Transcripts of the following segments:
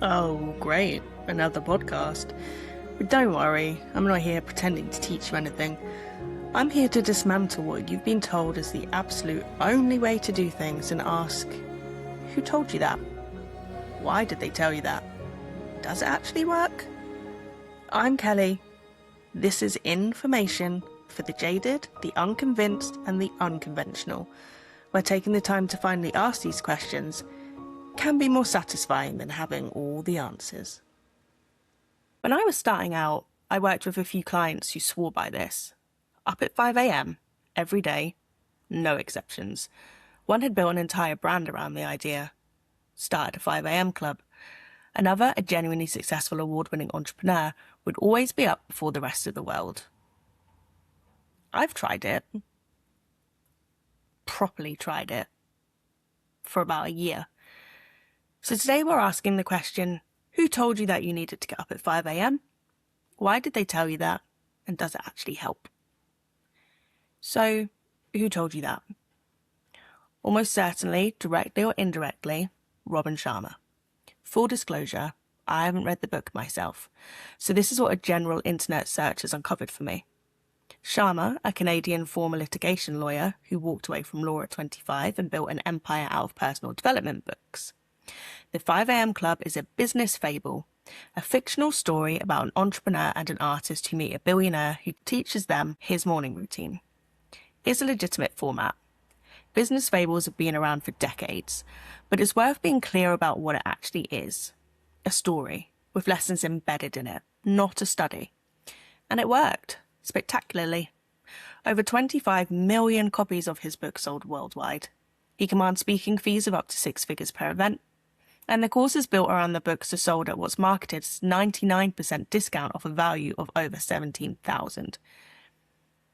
Oh, great. Another podcast. But don't worry, I'm not here pretending to teach you anything. I'm here to dismantle what you've been told is the absolute only way to do things and ask, who told you that? Why did they tell you that? Does it actually work? I'm Kelly. This is information for the jaded, the unconvinced, and the unconventional, where taking the time to finally ask these questions can be more satisfying than having all the answers. When I was starting out, I worked with a few clients who swore by this. Up at 5 a.m, every day, no exceptions. One had built an entire brand around the idea. Started a 5 a.m. club. Another, a genuinely successful award-winning entrepreneur, would always be up before the rest of the world. I've tried it. Properly tried it. For about a year. So today we're asking the question, who told you that you needed to get up at 5 a.m? Why did they tell you that? And does it actually help? So, who told you that? Almost certainly, directly or indirectly, Robin Sharma. Full disclosure, I haven't read the book myself, so this is what a general internet search has uncovered for me. Sharma, a Canadian former litigation lawyer who walked away from law at 25 and built an empire out of personal development books. The 5 a.m. Club is a business fable, a fictional story about an entrepreneur and an artist who meet a billionaire who teaches them his morning routine. It's a legitimate format. Business fables have been around for decades, but it's worth being clear about what it actually is. A story, with lessons embedded in it, not a study. And it worked, spectacularly. Over 25 million copies of his book sold worldwide. He commands speaking fees of up to 6 figures per event. And the courses built around the books are sold at what's marketed as 99% discount off a value of over $17,000.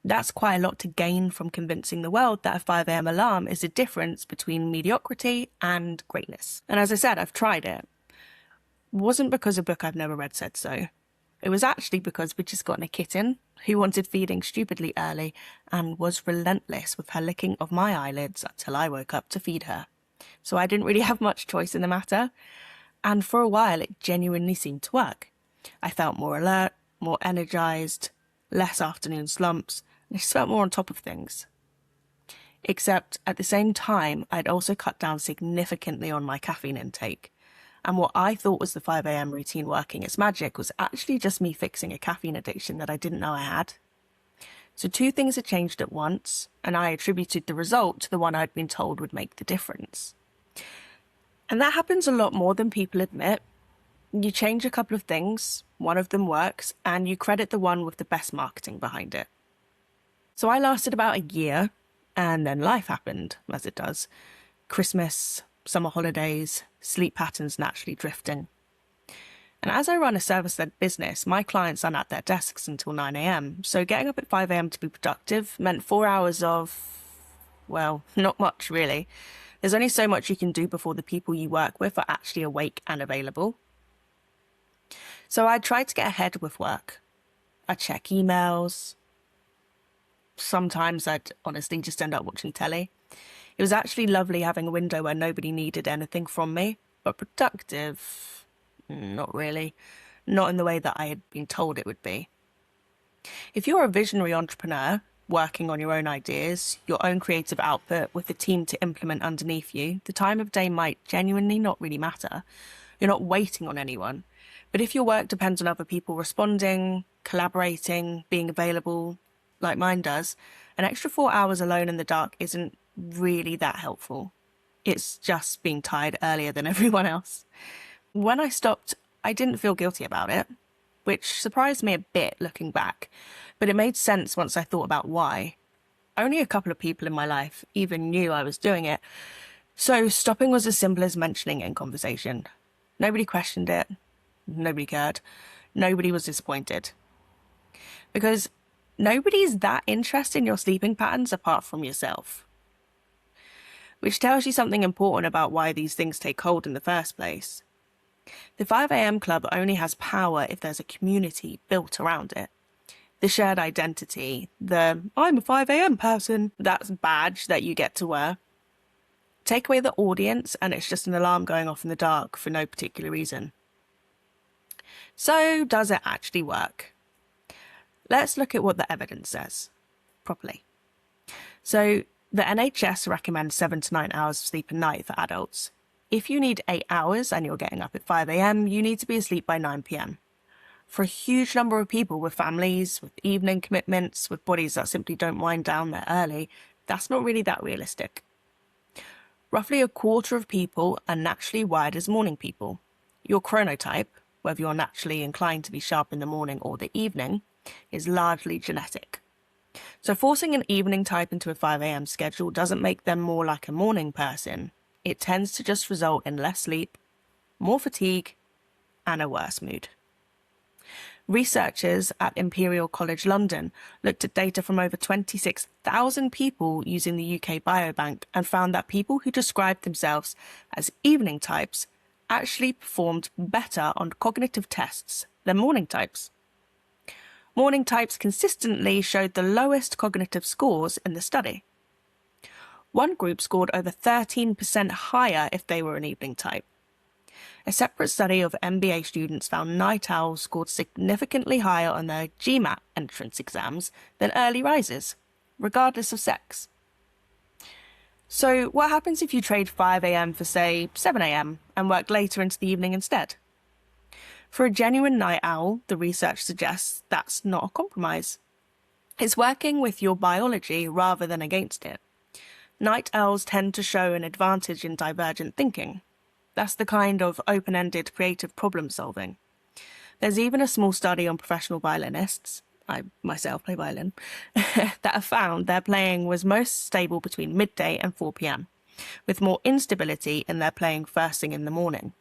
That's quite a lot to gain from convincing the world that a 5 a.m. alarm is the difference between mediocrity and greatness. And as I said, I've tried it. It wasn't because a book I've never read said so. It was actually because we'd just gotten a kitten who wanted feeding stupidly early and was relentless with her licking of my eyelids until I woke up to feed her. So I didn't really have much choice in the matter. And for a while, it genuinely seemed to work. I felt more alert, more energized, less afternoon slumps, and I just felt more on top of things. Except at the same time, I'd also cut down significantly on my caffeine intake. And what I thought was the 5 a.m. routine working its magic was actually just me fixing a caffeine addiction that I didn't know I had. So 2 things had changed at once, and I attributed the result to the one I'd been told would make the difference. And that happens a lot more than people admit. You change a couple of things, one of them works, and you credit the one with the best marketing behind it. So I lasted about a year, and then life happened, as it does. Christmas, summer holidays, sleep patterns naturally drifting. And as I run a service-led business, my clients aren't at their desks until 9 a.m, so getting up at 5 a.m. to be productive meant 4 hours of, well, not much really. There's only so much you can do before the people you work with are actually awake and available. So I tried to get ahead with work. I'd check emails. Sometimes I'd honestly just end up watching telly. It was actually lovely having a window where nobody needed anything from me, but productive, not really. Not in the way that I had been told it would be. If you're a visionary entrepreneur, working on your own ideas, your own creative output with a team to implement underneath you, the time of day might genuinely not really matter. You're not waiting on anyone. But if your work depends on other people responding, collaborating, being available, like mine does, an extra 4 hours alone in the dark isn't really that helpful. It's just being tired earlier than everyone else. When I stopped, I didn't feel guilty about it, which surprised me a bit looking back, but it made sense once I thought about why. Only a couple of people in my life even knew I was doing it, so stopping was as simple as mentioning it in conversation. Nobody questioned it. Nobody cared. Nobody was disappointed. Because nobody's that interested in your sleeping patterns apart from yourself. Which tells you something important about why these things take hold in the first place. The 5 a.m. club only has power if there's a community built around it. The shared identity, the I'm a 5 a.m. person, that's badge that you get to wear. Take away the audience and it's just an alarm going off in the dark for no particular reason. So does it actually work? Let's look at what the evidence says properly. So the NHS recommends 7 to 9 hours of sleep a night for adults. If you need 8 hours and you're getting up at 5 a.m, you need to be asleep by 9 p.m. For a huge number of people with families, with evening commitments, with bodies that simply don't wind down that early, that's not really that realistic. Roughly a quarter of people are naturally wired as morning people. Your chronotype, whether you're naturally inclined to be sharp in the morning or the evening, is largely genetic. So forcing an evening type into a 5 a.m. schedule doesn't make them more like a morning person. It tends to just result in less sleep, more fatigue, and a worse mood. Researchers at Imperial College London looked at data from over 26,000 people using the UK Biobank and found that people who described themselves as evening types actually performed better on cognitive tests than morning types. Morning types consistently showed the lowest cognitive scores in the study. One group scored over 13% higher if they were an evening type. A separate study of MBA students found night owls scored significantly higher on their GMAT entrance exams than early risers, regardless of sex. So what happens if you trade 5 a.m. for, say, 7 a.m. and work later into the evening instead? For a genuine night owl, the research suggests that's not a compromise. It's working with your biology rather than against it. Night owls tend to show an advantage in divergent thinking. That's the kind of open-ended creative problem solving. There's even a small study on professional violinists, I myself play violin, that have found their playing was most stable between midday and 4 p.m, with more instability in their playing first thing in the morning.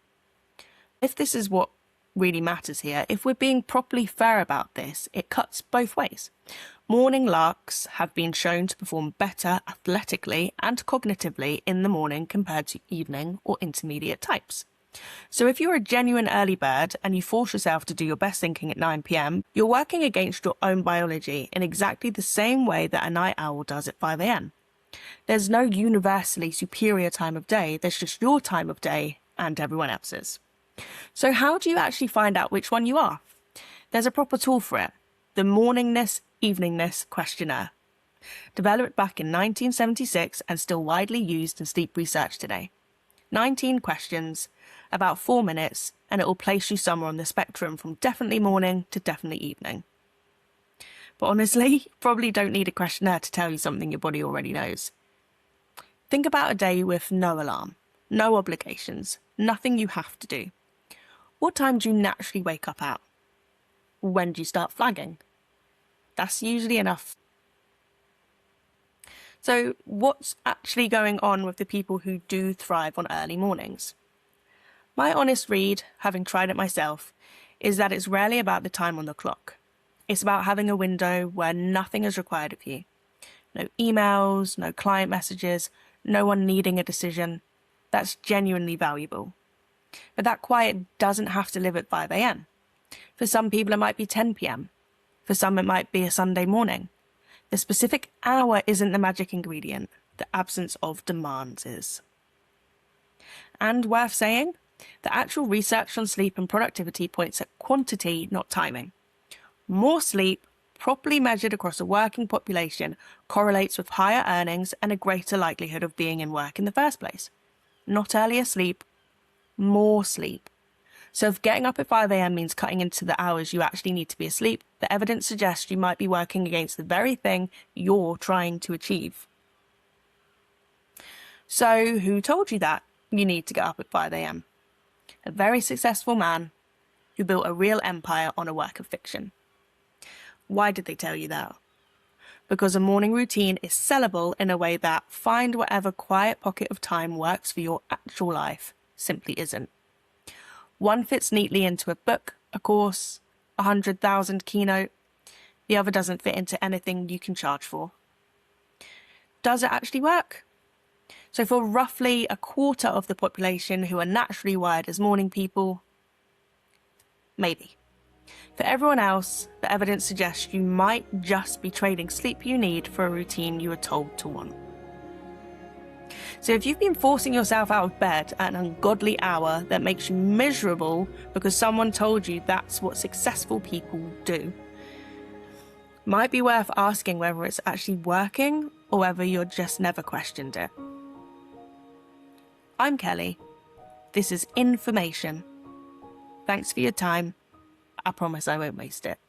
If this is what really matters here, if we're being properly fair about this, it cuts both ways. Morning larks have been shown to perform better athletically and cognitively in the morning compared to evening or intermediate types. So if you're a genuine early bird and you force yourself to do your best thinking at 9 p.m, you're working against your own biology in exactly the same way that a night owl does at 5 a.m. There's no universally superior time of day, there's just your time of day and everyone else's. So how do you actually find out which one you are? There's a proper tool for it, the Morningness Eveningness Questionnaire. Developed back in 1976 and still widely used in sleep research today. 19 questions, about 4 minutes, and it will place you somewhere on the spectrum from definitely morning to definitely evening. But honestly, you probably don't need a questionnaire to tell you something your body already knows. Think about a day with no alarm, no obligations, nothing you have to do. What time do you naturally wake up at? When do you start flagging? That's usually enough. So what's actually going on with the people who do thrive on early mornings? My honest read, having tried it myself, is that it's rarely about the time on the clock. It's about having a window where nothing is required of you. No emails, no client messages, no one needing a decision. That's genuinely valuable. But that quiet doesn't have to live at 5 a.m. For some people it might be 10 p.m. For some it might be a Sunday morning. The specific hour isn't the magic ingredient, the absence of demands is. And worth saying, the actual research on sleep and productivity points at quantity, not timing. More sleep, properly measured across a working population, correlates with higher earnings and a greater likelihood of being in work in the first place. Not earlier sleep, more sleep. So if getting up at 5 a.m. means cutting into the hours you actually need to be asleep, the evidence suggests you might be working against the very thing you're trying to achieve. So who told you that you need to get up at 5 a.m? A very successful man who built a real empire on a work of fiction. Why did they tell you that? Because a morning routine is sellable in a way that find whatever quiet pocket of time works for your actual life simply isn't. One fits neatly into a book, a course, 100,000 keynote. The other doesn't fit into anything you can charge for. Does it actually work? So for roughly a quarter of the population who are naturally wired as morning people, maybe. For everyone else, the evidence suggests you might just be trading sleep you need for a routine you were told to want. So if you've been forcing yourself out of bed at an ungodly hour that makes you miserable because someone told you that's what successful people do, might be worth asking whether it's actually working or whether you're just never questioned it. I'm Kelly. This is information. Thanks for your time. I promise I won't waste it.